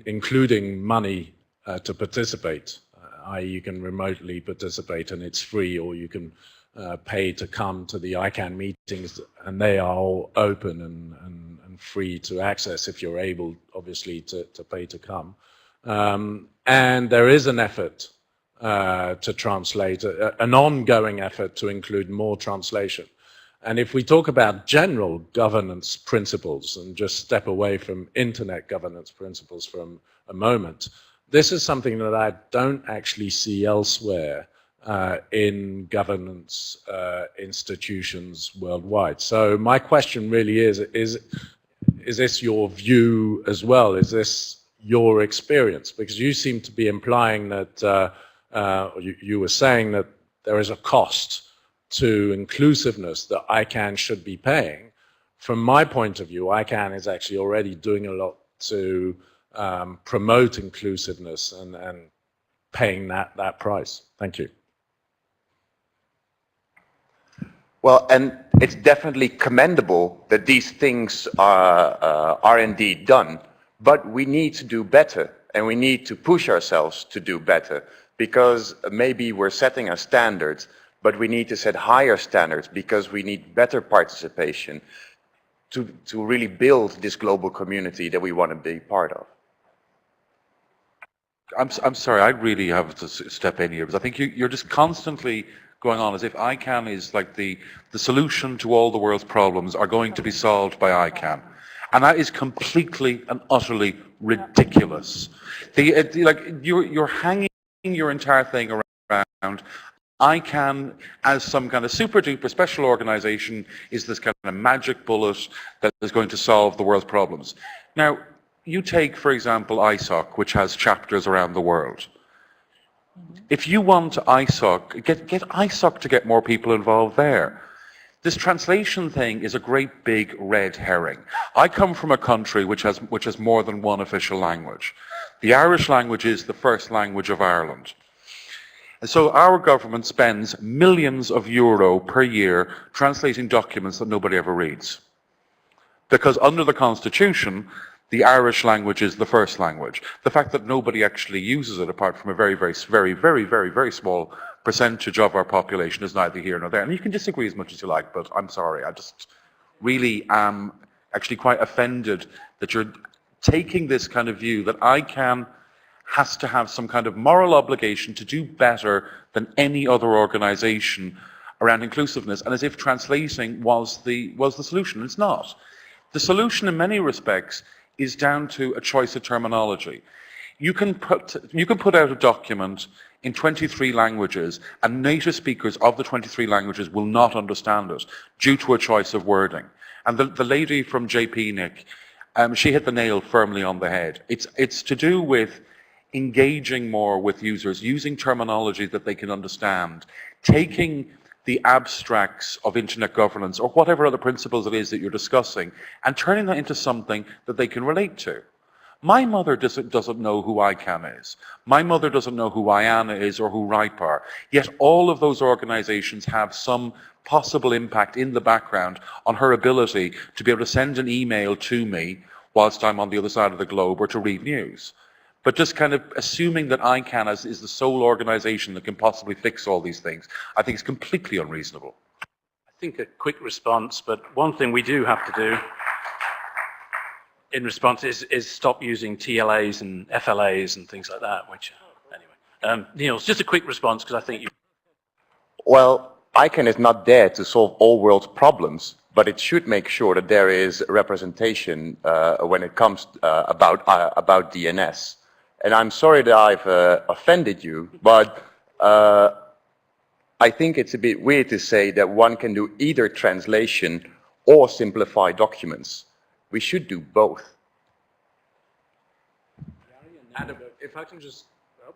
including money to participate, i.e. you can remotely participate and it's free, or you can pay to come to the ICANN meetings, and they are all open and free to access if you're able, obviously, to pay to come. And there is an effort to translate, an ongoing effort to include more translation. And if we talk about general governance principles and just step away from internet governance principles for a moment, this is something that I don't actually see elsewhere in governance institutions worldwide. So my question really is this your view as well? Is this your experience? Because you seem to be implying that, you were saying that there is a cost to inclusiveness that ICANN should be paying. From my point of view, ICANN is actually already doing a lot to promote inclusiveness and paying that price. Thank you. Well, and it's definitely commendable that these things are indeed done, but we need to do better, and we need to push ourselves to do better, because maybe we're setting our standards, but we need to set higher standards because we need better participation to really build this global community that we want to be part of. I'm sorry, I really have to step in here, because I think you're just constantly going on as if ICANN is like the solution to all the world's problems are going to be solved by ICANN. And that is completely and utterly ridiculous. You're hanging your entire thing around ICANN as some kind of super duper special organization is this kind of magic bullet that is going to solve the world's problems. Now, you take, for example, ISOC, which has chapters around the world. If you want ISOC, get ISOC to get more people involved there. This translation thing is a great big red herring. I come from a country which has more than one official language. The Irish language is the first language of Ireland. And so our government spends millions of euro per year translating documents that nobody ever reads. Because under the Constitution, the Irish language is the first language. The fact that nobody actually uses it, apart from a very small percentage of our population, is neither here nor there. And you can disagree as much as you like, but I'm sorry, I just really am actually quite offended that you're taking this kind of view that ICANN has to have some kind of moral obligation to do better than any other organization around inclusiveness, and as if translating was the solution. It's not. The solution in many respects is down to a choice of terminology. You can put out a document in 23 languages, and native speakers of the 23 languages will not understand it due to a choice of wording. And the lady from Peake, she hit the nail firmly on the head. It's to do with engaging more with users, using terminology that they can understand, taking the abstracts of internet governance or whatever other principles it is that you're discussing and turning that into something that they can relate to. My mother doesn't know who ICANN is. My mother doesn't know who IANA is or who RIPE are. Yet all of those organizations have some possible impact in the background on her ability to be able to send an email to me whilst I'm on the other side of the globe or to read news. But just kind of assuming that ICANN is the sole organization that can possibly fix all these things, I think is completely unreasonable. I think a quick response, but one thing we do have to do in response is stop using TLAs and FLAs and things like that, which, anyway. Niels, just a quick response, because I think you... Well, ICANN is not there to solve all world's problems, but it should make sure that there is representation when it comes about DNS. And I'm sorry that I've offended you, but I think it's a bit weird to say that one can do either translation or simplify documents. We should do both. Adam, if I can just... Oh.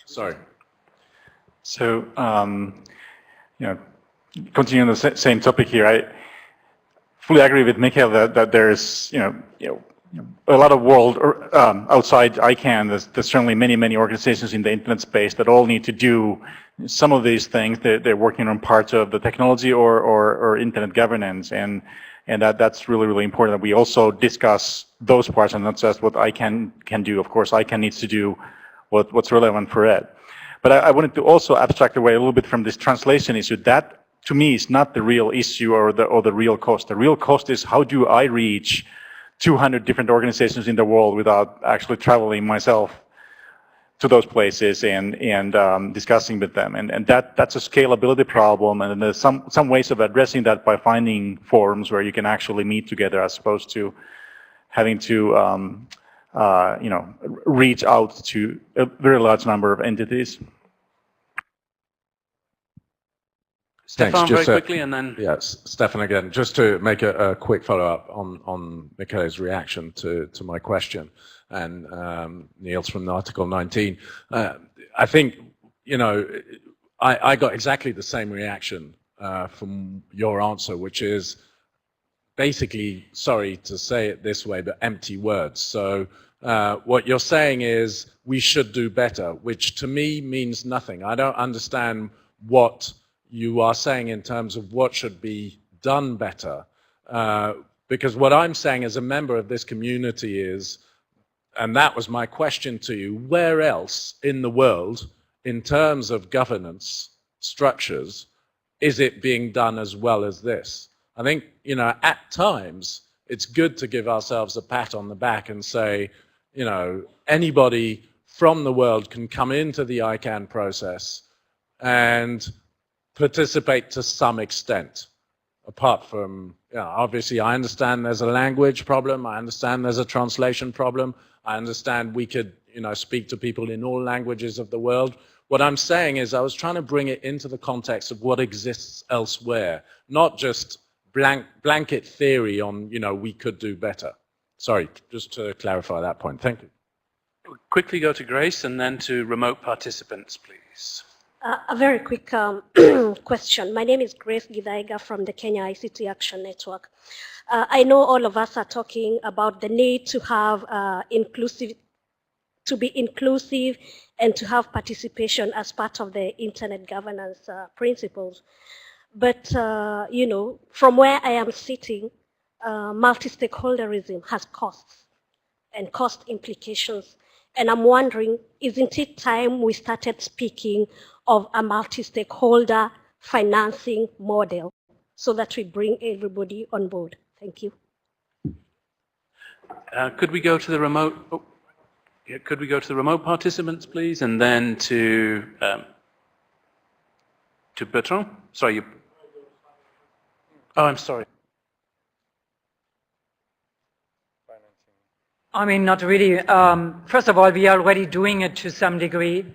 Sorry. So, continuing the same topic here, I fully agree with Michele that there's, a lot of world outside ICANN. There's certainly many organizations in the internet space that all need to do some of these things. They're working on parts of the technology or internet governance, and that's really important that we also discuss those parts and not just what ICANN can do. Of course, ICANN needs to do what's relevant for it. But I wanted to also abstract away a little bit from this translation issue. That, to me, is not the real issue or the real cost. The real cost is how do I reach 200 different organizations in the world without actually traveling myself to those places and discussing with them. And that's a scalability problem, and there's some ways of addressing that by finding forums where you can actually meet together as opposed to having to reach out to a very large number of entities. Stéphane, very Just quickly, and then... Yes, Stéphane again. Just to make a quick follow-up on Michele's reaction to my question, and Niels from Article 19. I think, you know, I got exactly the same reaction from your answer, which is basically, sorry to say it this way, but empty words. So what you're saying is we should do better, which to me means nothing. I don't understand what you are saying in terms of what should be done better. Because what I'm saying as a member of this community is, and that was my question to you, where else in the world, in terms of governance structures, is it being done as well as this? I think, you know, at times, it's good to give ourselves a pat on the back and say, you know, anybody from the world can come into the ICANN process and participate to some extent. Apart from, you know, obviously I understand there's a language problem, I understand there's a translation problem, I understand we could, you know, speak to people in all languages of the world. What I'm saying is I was trying to bring it into the context of what exists elsewhere, not just blanket theory on, you know, we could do better. Sorry, just to clarify that point. Thank you. We'll quickly go to Grace and then to remote participants, please. A very quick question. My name is Grace Githaiga from the Kenya ICT Action Network. I know all of us are talking about the need to have to be inclusive and to have participation as part of the internet governance principles. But, you know, from where I am sitting, multi-stakeholderism has costs and cost implications. And I'm wondering, isn't it time we started speaking of a multi-stakeholder financing model so that we bring everybody on board? Thank you. Could we go to the remote? Oh, yeah, could we go to the remote participants, please, and then to Bertrand? Sorry, you. Oh, I'm sorry. I mean, not really. First of all, we are already doing it to some degree.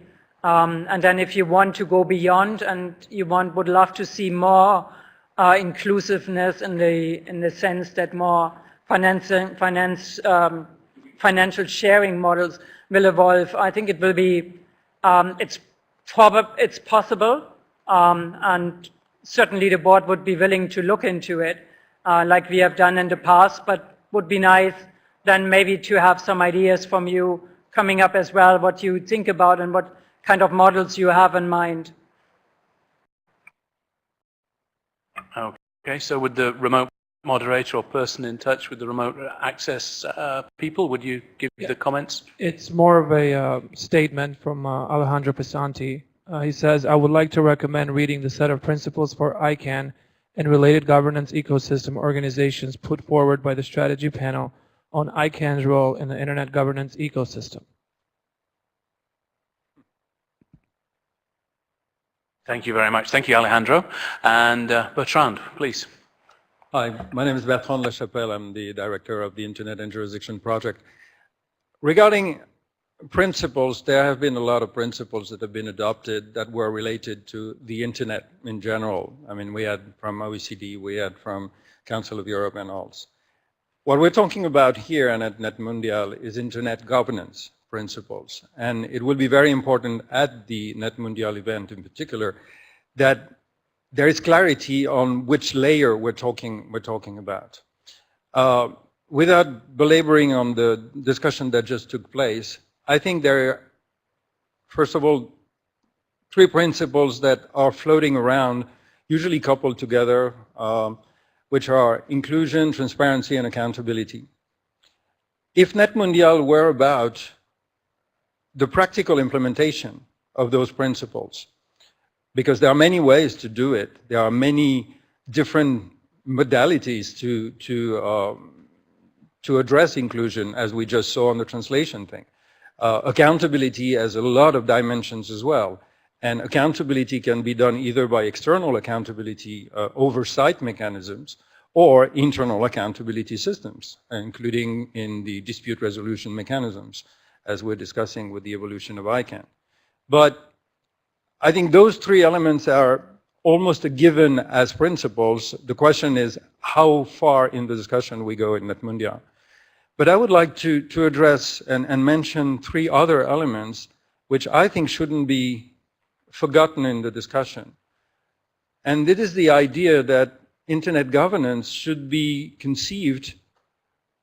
And then if you want to go beyond and you would love to see more inclusiveness in the sense that more financial sharing models will evolve, I think it will be, it's possible, and certainly the board would be willing to look into it, like we have done in the past, but would be nice then maybe to have some ideas from you coming up as well, what you think about and what kind of models you have in mind. Okay, so would the remote moderator or person in touch with the remote access people, would you give me the comments? It's more of a statement from Alejandro Pisanty. He says, I would like to recommend reading the set of principles for ICANN and related governance ecosystem organizations put forward by the strategy panel on ICANN's role in the internet governance ecosystem. Thank you very much. Thank you, Alejandro. And Bertrand, please. Hi, my name is Bertrand Chappelle. I'm the director of the Internet and Jurisdiction Project. Regarding principles, there have been a lot of principles that have been adopted that were related to the internet in general. I mean, we had from OECD, we had from Council of Europe and else. What we're talking about here and at NETmundial is internet governance principles. And it will be very important at the NETmundial event in particular that there is clarity on which layer we're talking about. Without belaboring on the discussion that just took place, I think there are, first of all, 3 principles that are floating around, usually coupled together, which are inclusion, transparency, and accountability. If NETmundial were about the practical implementation of those principles, because there are many ways to do it, there are many different modalities to address inclusion, as we just saw on the translation thing. Accountability has a lot of dimensions as well. And accountability can be done either by external accountability oversight mechanisms or internal accountability systems, including in the dispute resolution mechanisms, as we're discussing with the evolution of ICANN. But I think those 3 elements are almost a given as principles. The question is how far in the discussion we go in NETmundial. But I would like to address and mention three other elements which I think shouldn't be forgotten in the discussion. And it is the idea that internet governance should be conceived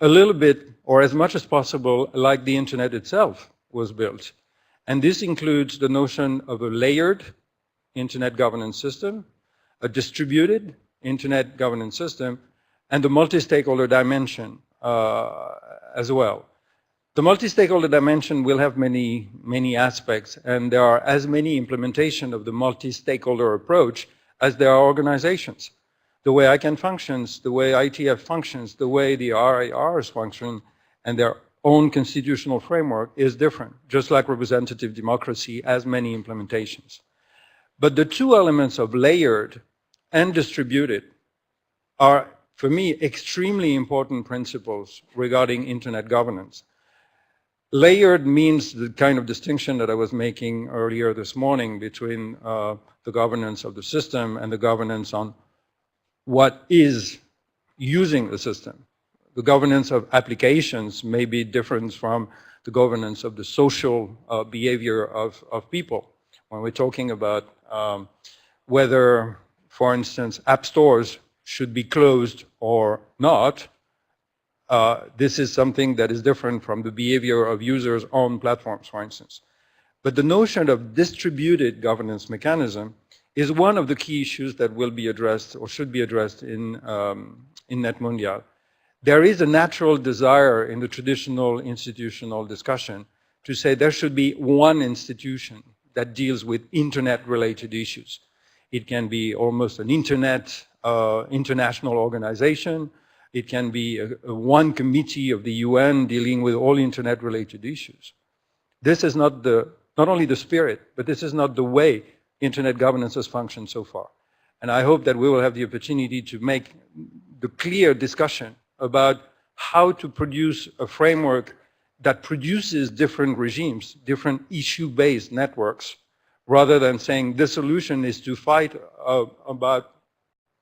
a little bit, or as much as possible, like the internet itself was built. And this includes the notion of a layered internet governance system, a distributed internet governance system, and the multi-stakeholder dimension as well. The multi-stakeholder dimension will have many aspects, and there are as many implementations of the multi-stakeholder approach as there are organizations. The way ICANN functions, the way ITF functions, the way the RIRs function, and their own constitutional framework is different, just like representative democracy has many implementations. But the two elements of layered and distributed are, for me, extremely important principles regarding internet governance. Layered means the kind of distinction that I was making earlier this morning between the governance of the system and the governance on what is using the system. The governance of applications may be different from the governance of the social behavior of people. When we're talking about whether, for instance, app stores should be closed or not, this is something that is different from the behavior of users on platforms, for instance. But the notion of distributed governance mechanism is one of the key issues that will be addressed or should be addressed in NETmundial. There is a natural desire in the traditional institutional discussion to say there should be one institution that deals with internet-related issues. It can be almost an internet international organization. It can be one committee of the UN dealing with all internet-related issues. This is not only the spirit, but this is not the way internet governance has functioned so far. And I hope that we will have the opportunity to make the clear discussion about how to produce a framework that produces different regimes, different issue-based networks, rather than saying the solution is to fight about,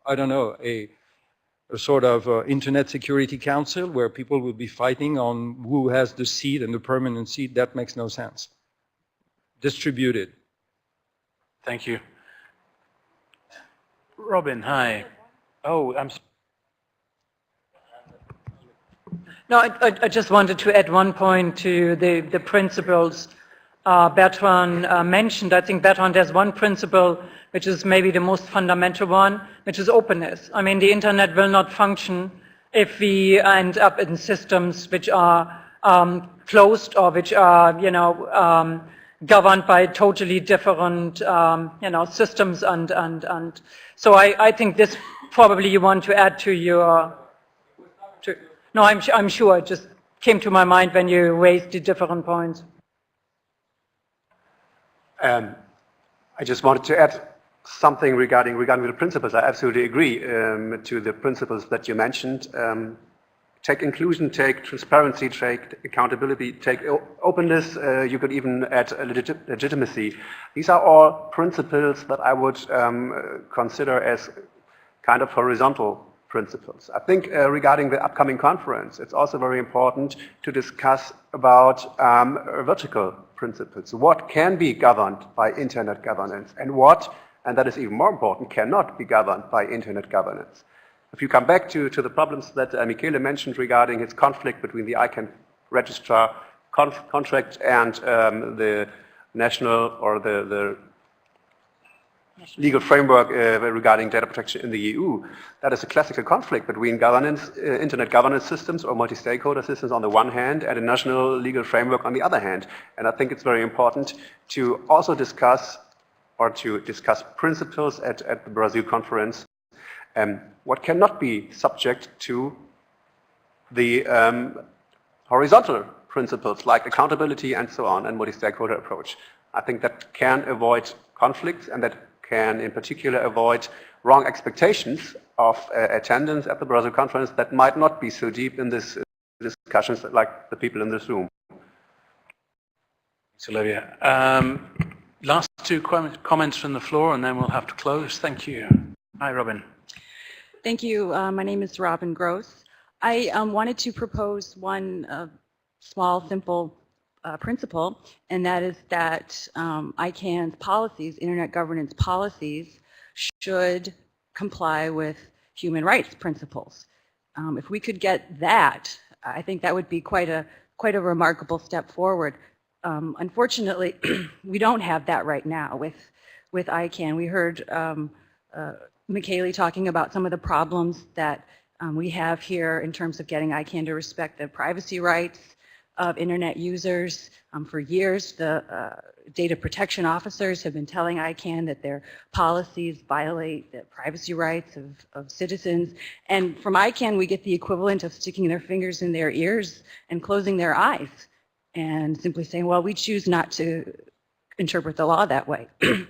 I don't know, a sort of internet security council where people will be fighting on who has the seat and the permanent seat. That makes no sense. Distributed. Thank you. Robin, hi. Oh, No, I just wanted to add one point to the principles Bertrand mentioned. I think Bertrand has one principle which is maybe the most fundamental one, which is openness. I mean, the internet will not function if we end up in systems which are closed or which are, you know, governed by totally different, you know, systems and so I think this probably you want to add to your. No, I'm sure. It just came to my mind when you raised the different points. I just wanted to add something regarding the principles. I absolutely agree to the principles that you mentioned. Take inclusion, take transparency, take accountability, take openness. You could even add legitimacy. These are all principles that I would consider as kind of horizontal principles. I think regarding the upcoming conference, it's also very important to discuss about vertical principles. What can be governed by internet governance and what, and that is even more important, cannot be governed by internet governance. If you come back to the problems that Michele mentioned regarding his conflict between the ICANN registrar contract and the national or the legal framework regarding data protection in the EU, that is a classical conflict between governance, internet governance systems or multi-stakeholder systems on the one hand and a national legal framework on the other hand. And I think it's very important to also discuss principles at the Brazil conference, what cannot be subject to the horizontal principles like accountability and so on and multi-stakeholder approach. I think that can avoid conflicts and that can in particular avoid wrong expectations of attendance at the Brazil conference that might not be so deep in this discussions like the people in this room. Thanks, Olivia. Last two comments from the floor, and then we'll have to close. Thank you. Hi, Robin. Thank you. My name is Robin Gross. I wanted to propose one small, simple principle, and that is that ICANN's policies, internet governance policies, should comply with human rights principles. If we could get that, I think that would be quite a remarkable step forward. Unfortunately, we don't have that right now with ICANN. We heard Michele talking about some of the problems that we have here in terms of getting ICANN to respect the privacy rights of internet users. For years, the data protection officers have been telling ICANN that their policies violate the privacy rights of citizens. And from ICANN, we get the equivalent of sticking their fingers in their ears and closing their eyes and simply saying, well, we choose not to interpret the law that way.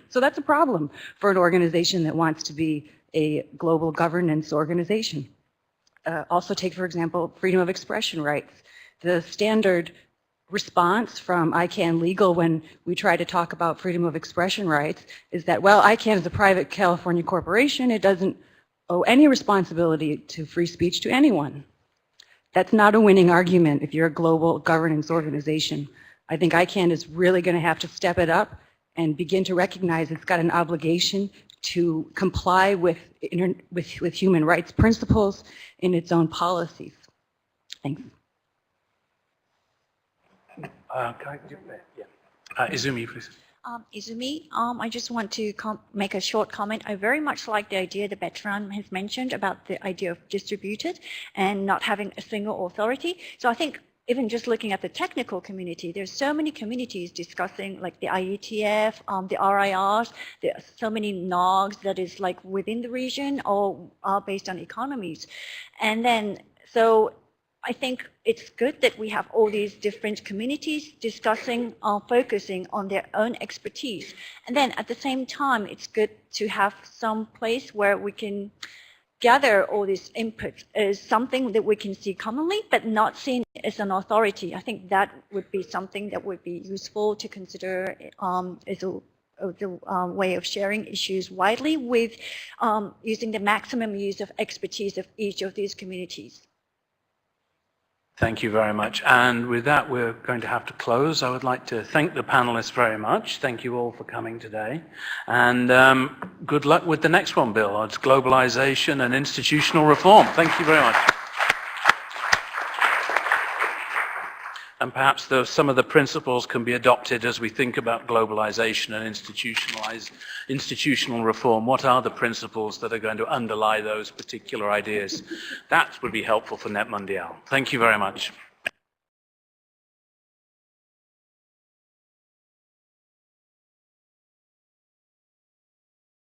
So that's a problem for an organization that wants to be a global governance organization. Also take, for example, freedom of expression rights. The standard response from ICANN Legal when we try to talk about freedom of expression rights is that, well, ICANN is a private California corporation. It doesn't owe any responsibility to free speech to anyone. That's not a winning argument if you're a global governance organization. I think ICANN is really going to have to step it up and begin to recognize it's got an obligation to comply with human rights principles in its own policies. Thanks. Izumi, please. Izumi, I just want to make a short comment. I very much like the idea that Bertrand has mentioned about the idea of distributed and not having a single authority. So I think even just looking at the technical community, there's so many communities discussing like the IETF, the RIRs, there are so many NOGs that is like within the region or are based on economies. And then, so I think it's good that we have all these different communities discussing or focusing on their own expertise. And then at the same time, it's good to have some place where we can gather all this input as something that we can see commonly, but not seen as an authority. I think that would be something that would be useful to consider as a way of sharing issues widely with using the maximum use of expertise of each of these communities. Thank you very much. And with that, we're going to have to close. I would like to thank the panelists very much. Thank you all for coming today. And good luck with the next one, Bill. It's globalization and institutional reform. Thank you very much. And perhaps some of the principles can be adopted as we think about globalization and institutional reform. What are the principles that are going to underlie those particular ideas? That would be helpful for NETmundial. Thank you very much.